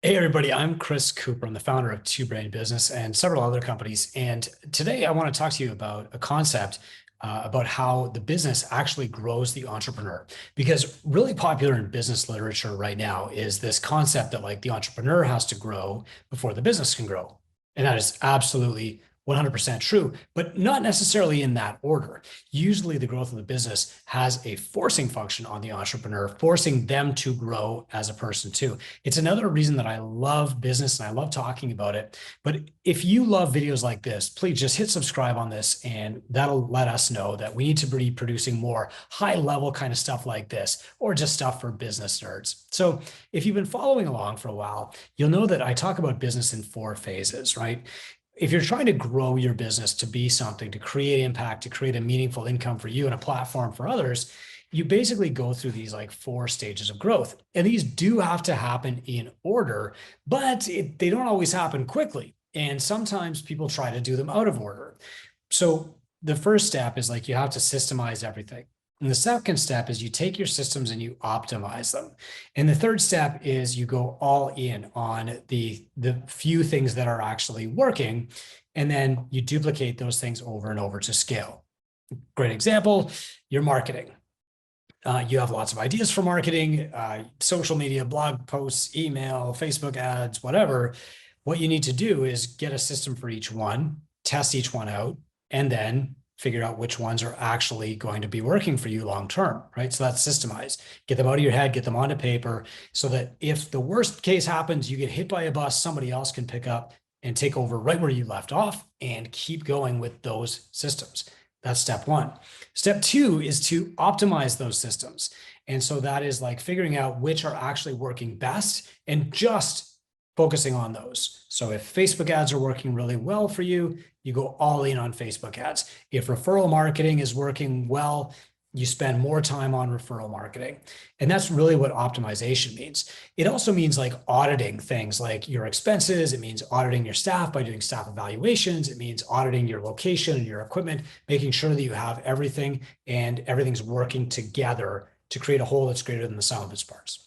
Hey everybody, I'm Chris Cooper. I'm the founder of Two Brain Business and several other companies. And today I want to talk to you about a concept about how the business actually grows the entrepreneur. Because really popular in business literature right now is this concept that like the entrepreneur has to grow before the business can grow. And that is absolutely 100% true, but not necessarily in that order. Usually the growth of the business has a forcing function on the entrepreneur, forcing them to grow as a person too. It's another reason that I love business and I love talking about it. But if you love videos like this, please just hit subscribe on this and that'll let us know that we need to be producing more high level kind of stuff like this, or just stuff for business nerds. So if you've been following along for a while, you'll know that I talk about business in four phases, right? If you're trying to grow your business to be something, to create impact, to create a meaningful income for you and a platform for others, you basically go through these like four stages of growth. And these do have to happen in order, but they don't always happen quickly. And sometimes people try to do them out of order. So the first step is like you have to systemize everything. And the second step is you take your systems and you optimize them. And the third step is you go all in on the few things that are actually working. And then you duplicate those things over and over to scale. Great example, your marketing. You have lots of ideas for marketing, social media, blog posts, email, Facebook ads, whatever. What you need to do is get a system for each one, test each one out, and then figure out which ones are actually going to be working for you long term, right? So that's systemized. Get them out of your head, get them onto paper so that if the worst case happens, you get hit by a bus, somebody else can pick up and take over right where you left off and keep going with those systems. That's step one. Step two is to optimize those systems. And so that is like figuring out which are actually working best and just focusing on those. So if Facebook ads are working really well for you, you go all in on Facebook ads. If referral marketing is working well, you spend more time on referral marketing. And that's really what optimization means. It also means like auditing things like your expenses. It means auditing your staff by doing staff evaluations. It means auditing your location and your equipment, making sure that you have everything and everything's working together to create a whole that's greater than the sum of its parts.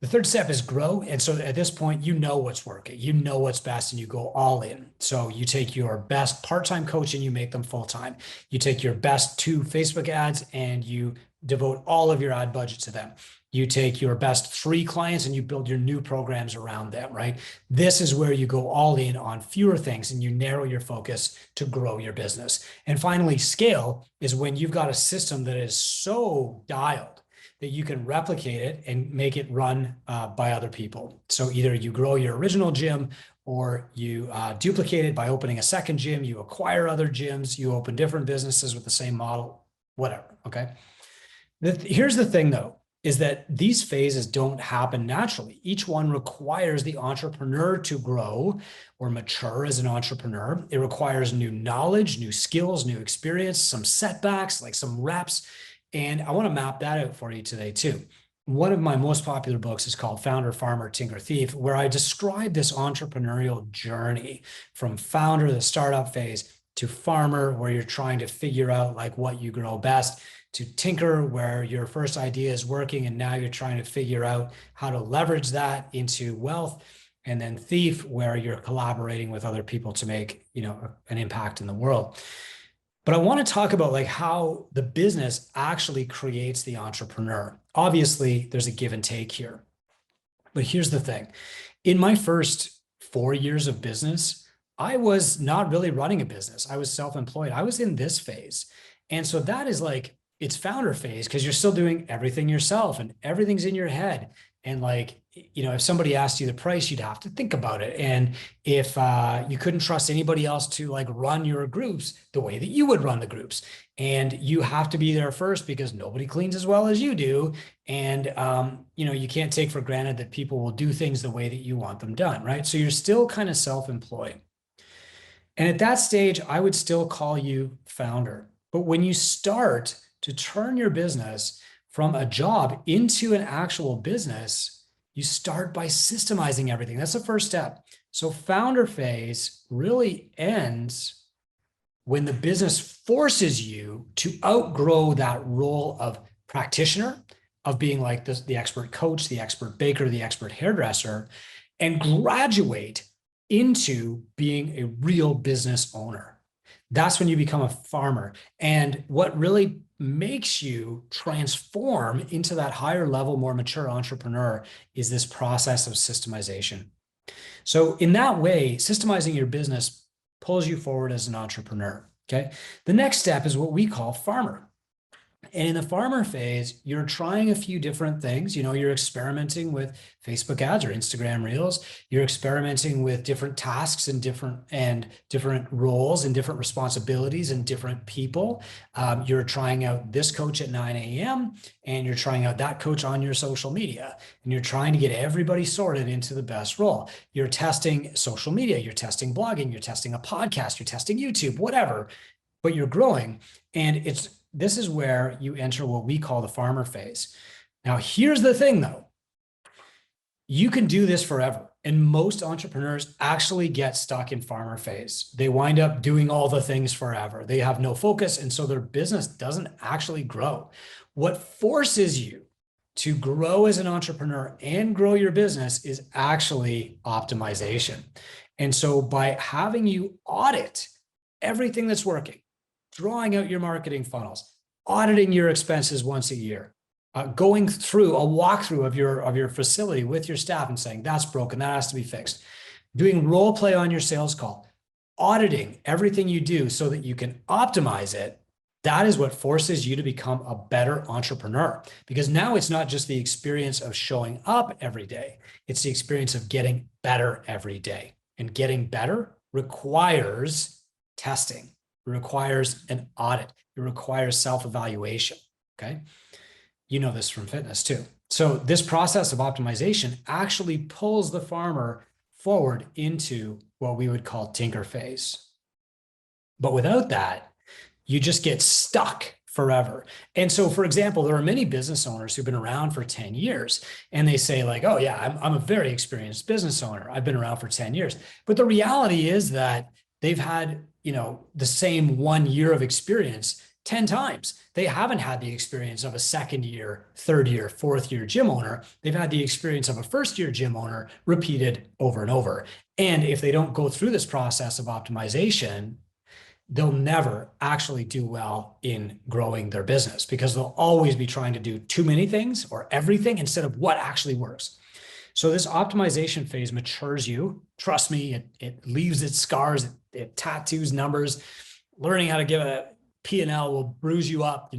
The third step is grow. And so at this point, you know what's working, you know what's best, and you go all in. So you take your best part-time coach and you make them full-time. You take your best two Facebook ads and you devote all of your ad budget to them. You take your best three clients and you build your new programs around them, right? This is where you go all in on fewer things and you narrow your focus to grow your business. And finally, scale is when you've got a system that is so dialed that you can replicate it and make it run by other people. So either you grow your original gym or you duplicate it by opening a second gym, you acquire other gyms, you open different businesses with the same model, whatever, okay? Here's the thing though, is that these phases don't happen naturally. Each one requires the entrepreneur to grow or mature as an entrepreneur. It requires new knowledge, new skills, new experience, some setbacks, like some reps. And I want to map that out for you today too. One of my most popular books is called Founder, Farmer, Tinker, Thief, where I describe this entrepreneurial journey from founder, the startup phase, to farmer, where you're trying to figure out like what you grow best, to tinker, where your first idea is working and now you're trying to figure out how to leverage that into wealth, and then thief, where you're collaborating with other people to make, an impact in the world. But I want to talk about like how the business actually creates the entrepreneur. Obviously, there's a give and take here. But here's the thing. In my first 4 years of business, I was not really running a business. I was self-employed. I was in this phase. And so that is like, it's founder phase because you're still doing everything yourself and everything's in your head. And like, if somebody asked you the price, you'd have to think about it. And if you couldn't trust anybody else to like run your groups the way that you would run the groups, and you have to be there first because nobody cleans as well as you do. And, you can't take for granted that people will do things the way that you want them done, right? So you're still kind of self-employed. And at that stage, I would still call you founder. But when you start to turn your business from a job into an actual business, you start by systemizing everything. That's the first step. So founder phase really ends when the business forces you to outgrow that role of practitioner, of being like the expert coach, the expert baker, the expert hairdresser, and graduate into being a real business owner. That's when you become a farmer. And what really makes you transform into that higher level, more mature entrepreneur is this process of systemization. So in that way, systemizing your business pulls you forward as an entrepreneur. Okay. The next step is what we call farmer. And in the farmer phase, you're trying a few different things. You're experimenting with Facebook ads or Instagram reels. You're experimenting with different tasks and different roles and different responsibilities and different people. You're trying out this coach at 9 a.m. and you're trying out that coach on your social media. And you're trying to get everybody sorted into the best role. You're testing social media. You're testing blogging. You're testing a podcast. You're testing YouTube, whatever. But you're growing. And this is where you enter what we call the farmer phase. Now, here's the thing, though. You can do this forever. And most entrepreneurs actually get stuck in farmer phase. They wind up doing all the things forever. They have no focus. And so their business doesn't actually grow. What forces you to grow as an entrepreneur and grow your business is actually optimization. And so by having you audit everything that's working, drawing out your marketing funnels, auditing your expenses once a year, going through a walkthrough of your facility with your staff and saying, that's broken, that has to be fixed, doing role play on your sales call, auditing everything you do so that you can optimize it. That is what forces you to become a better entrepreneur, because now it's not just the experience of showing up every day. It's the experience of getting better every day, and getting better requires testing. It requires an audit. It requires self-evaluation, okay? You know this from fitness too. So this process of optimization actually pulls the farmer forward into what we would call tinker phase. But without that, you just get stuck forever. And so, for example, there are many business owners who've been around for 10 years and they say like, oh yeah, I'm a very experienced business owner. I've been around for 10 years. But the reality is that they've had, the same 1 year of experience 10 times. They haven't had the experience of a second year, third year, fourth year gym owner. They've had the experience of a first year gym owner repeated over and over. And if they don't go through this process of optimization, they'll never actually do well in growing their business, because they'll always be trying to do too many things or everything instead of what actually works. So this optimization phase matures you. Trust me, it leaves its scars, it tattoos numbers. Learning how to give a P&L will bruise you up,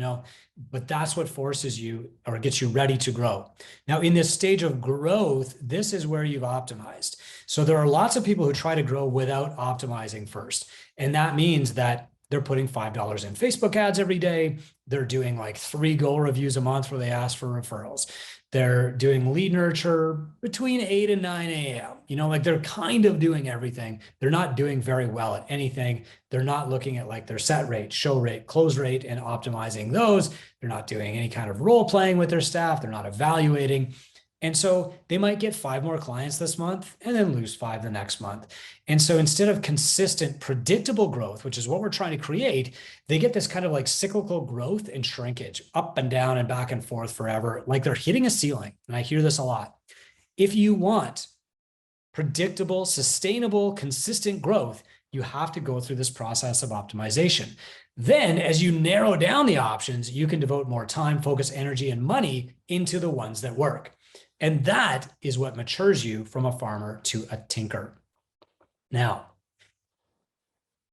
but that's what forces you or gets you ready to grow. Now, in this stage of growth, this is where you've optimized. So there are lots of people who try to grow without optimizing first. And that means that they're putting $5 in Facebook ads every day. They're doing like 3 goal reviews a month where they ask for referrals. They're doing lead nurture between 8 and 9 a.m. Like they're kind of doing everything. They're not doing very well at anything. They're not looking at like their set rate, show rate, close rate, and optimizing those. They're not doing any kind of role playing with their staff. They're not evaluating. And so they might get 5 more clients this month and then lose 5 the next month. And so instead of consistent, predictable growth, which is what we're trying to create, they get this kind of like cyclical growth and shrinkage, up and down and back and forth forever, like they're hitting a ceiling. And I hear this a lot. If you want predictable, sustainable, consistent growth, you have to go through this process of optimization. Then, as you narrow down the options, you can devote more time, focus, energy, and money into the ones that work. And that is what matures you from a farmer to a tinker. Now,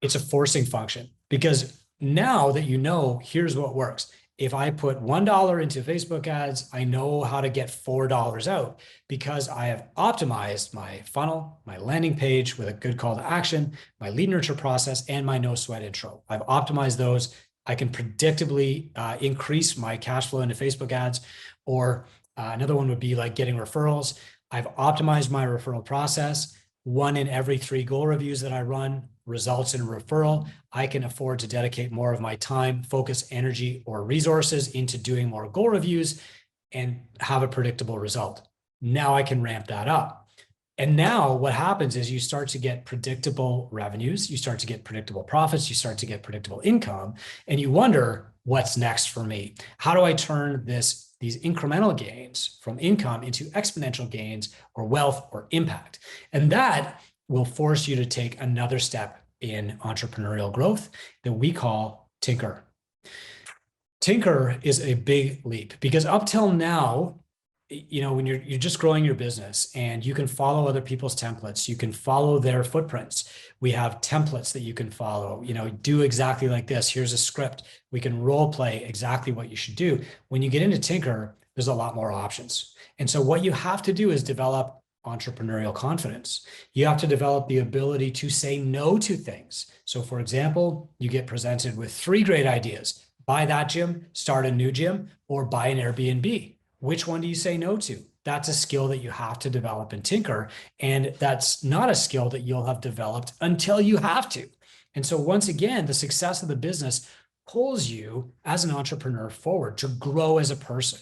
it's a forcing function, because now that here's what works. If I put $1 into Facebook ads, I know how to get $4 out, because I have optimized my funnel, my landing page with a good call to action, my lead nurture process, and my no sweat intro. I've optimized those. I can predictably increase my cash flow into Facebook ads. Or another one would be like getting referrals. I've optimized my referral process. 1 in every 3 goal reviews that I run results in a referral. I can afford to dedicate more of my time, focus, energy, or resources into doing more goal reviews and have a predictable result. Now I can ramp that up. And now what happens is you start to get predictable revenues, you start to get predictable profits, you start to get predictable income, and you wonder, what's next for me? How do I turn these these incremental gains from income into exponential gains or wealth or impact. And that will force you to take another step in entrepreneurial growth that we call tinker. Tinker is a big leap because up till now, when you're just growing your business and you can follow other people's templates, you can follow their footprints. We have templates that you can follow, do exactly like this. Here's a script. We can role play exactly what you should do. When you get into Tinker, there's a lot more options. And so what you have to do is develop entrepreneurial confidence. You have to develop the ability to say no to things. So for example, you get presented with 3 great ideas: buy that gym, start a new gym, or buy an Airbnb. Which one do you say no to? That's a skill that you have to develop and tinker. And that's not a skill that you'll have developed until you have to. And so once again, the success of the business pulls you as an entrepreneur forward to grow as a person.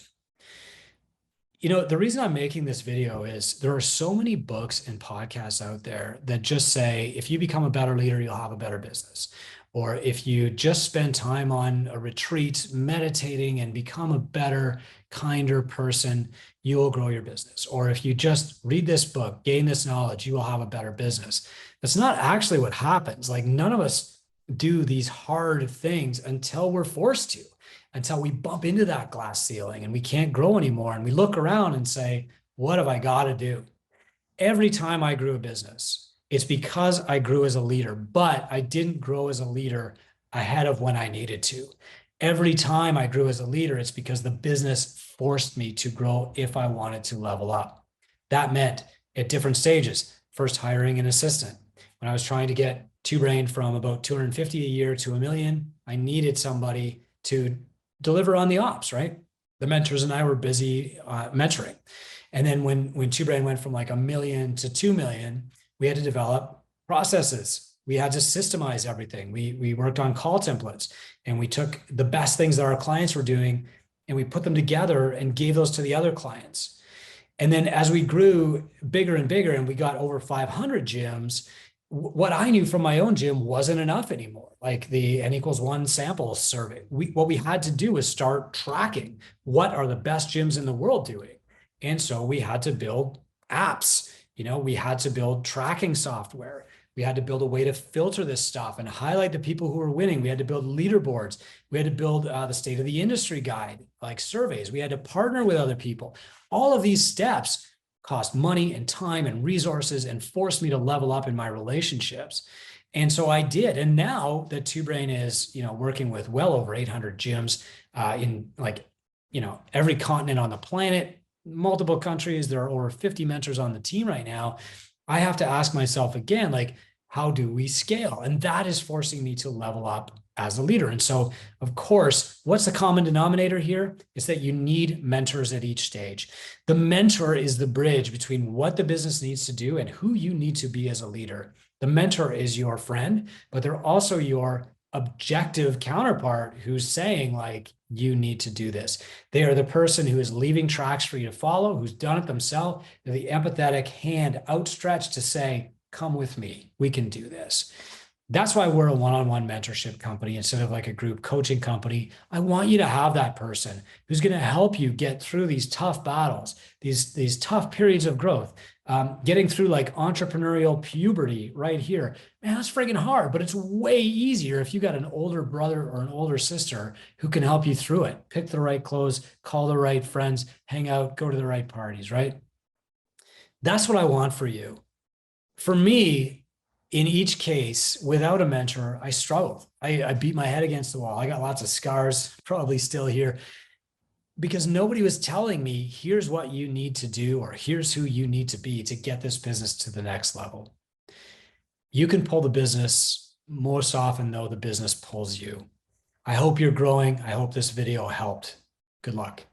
The reason I'm making this video is there are so many books and podcasts out there that just say, if you become a better leader, you'll have a better business. Or if you just spend time on a retreat, meditating and become a better, kinder person, you will grow your business. Or if you just read this book, gain this knowledge, you will have a better business. That's not actually what happens. Like, none of us do these hard things until we're forced to, until we bump into that glass ceiling and we can't grow anymore. And we look around and say, what have I got to do? Every time I grew a business, it's because I grew as a leader, but I didn't grow as a leader ahead of when I needed to. Every time I grew as a leader, it's because the business forced me to grow if I wanted to level up. That meant at different stages, first hiring an assistant. When I was trying to get Two Brain from about 250 a year to $1 million, I needed somebody to deliver on the ops, right? The mentors and I were busy mentoring. And then when Two Brain went from like $1 million to 2 million, we had to develop processes. We had to systemize everything. We worked on call templates, and we took the best things that our clients were doing and we put them together and gave those to the other clients. And then as we grew bigger and bigger and we got over 500 gyms, what I knew from my own gym wasn't enough anymore. Like the N=1 sample survey. What we had to do was start tracking what are the best gyms in the world doing. And so we had to build apps. We had to build tracking software. We had to build a way to filter this stuff and highlight the people who were winning. We had to build leaderboards. We had to build the state of the industry guide, like surveys. We had to partner with other people. All of these steps cost money and time and resources and forced me to level up in my relationships. And so I did. And now that Two Brain is, working with well over 800 gyms in every continent on the planet, multiple countries. There are over 50 mentors on the team right now. I have to ask myself again, like, how do we scale? And that is forcing me to level up as a leader. And so, of course, what's the common denominator here? It's that you need mentors at each stage. The mentor is the bridge between what the business needs to do and who you need to be as a leader. The mentor is your friend, but they're also your objective counterpart who's saying, like, you need to do this. They are the person who is leaving tracks for you to follow, who's done it themselves. They're the empathetic hand outstretched to say, come with me, we can do this. That's why we're a one-on-one mentorship company instead of like a group coaching company. I want you to have that person who's going to help you get through these tough battles, these tough periods of growth, getting through like entrepreneurial puberty right here. Man, that's friggin' hard, but it's way easier if you got an older brother or an older sister who can help you through it. Pick the right clothes, call the right friends, hang out, go to the right parties, right? That's what I want for you. For me, in each case, without a mentor, I struggled. I beat my head against the wall. I got lots of scars, probably still here, because nobody was telling me, here's what you need to do, or here's who you need to be to get this business to the next level. You can pull the business most often, though, the business pulls you. I hope you're growing. I hope this video helped. Good luck.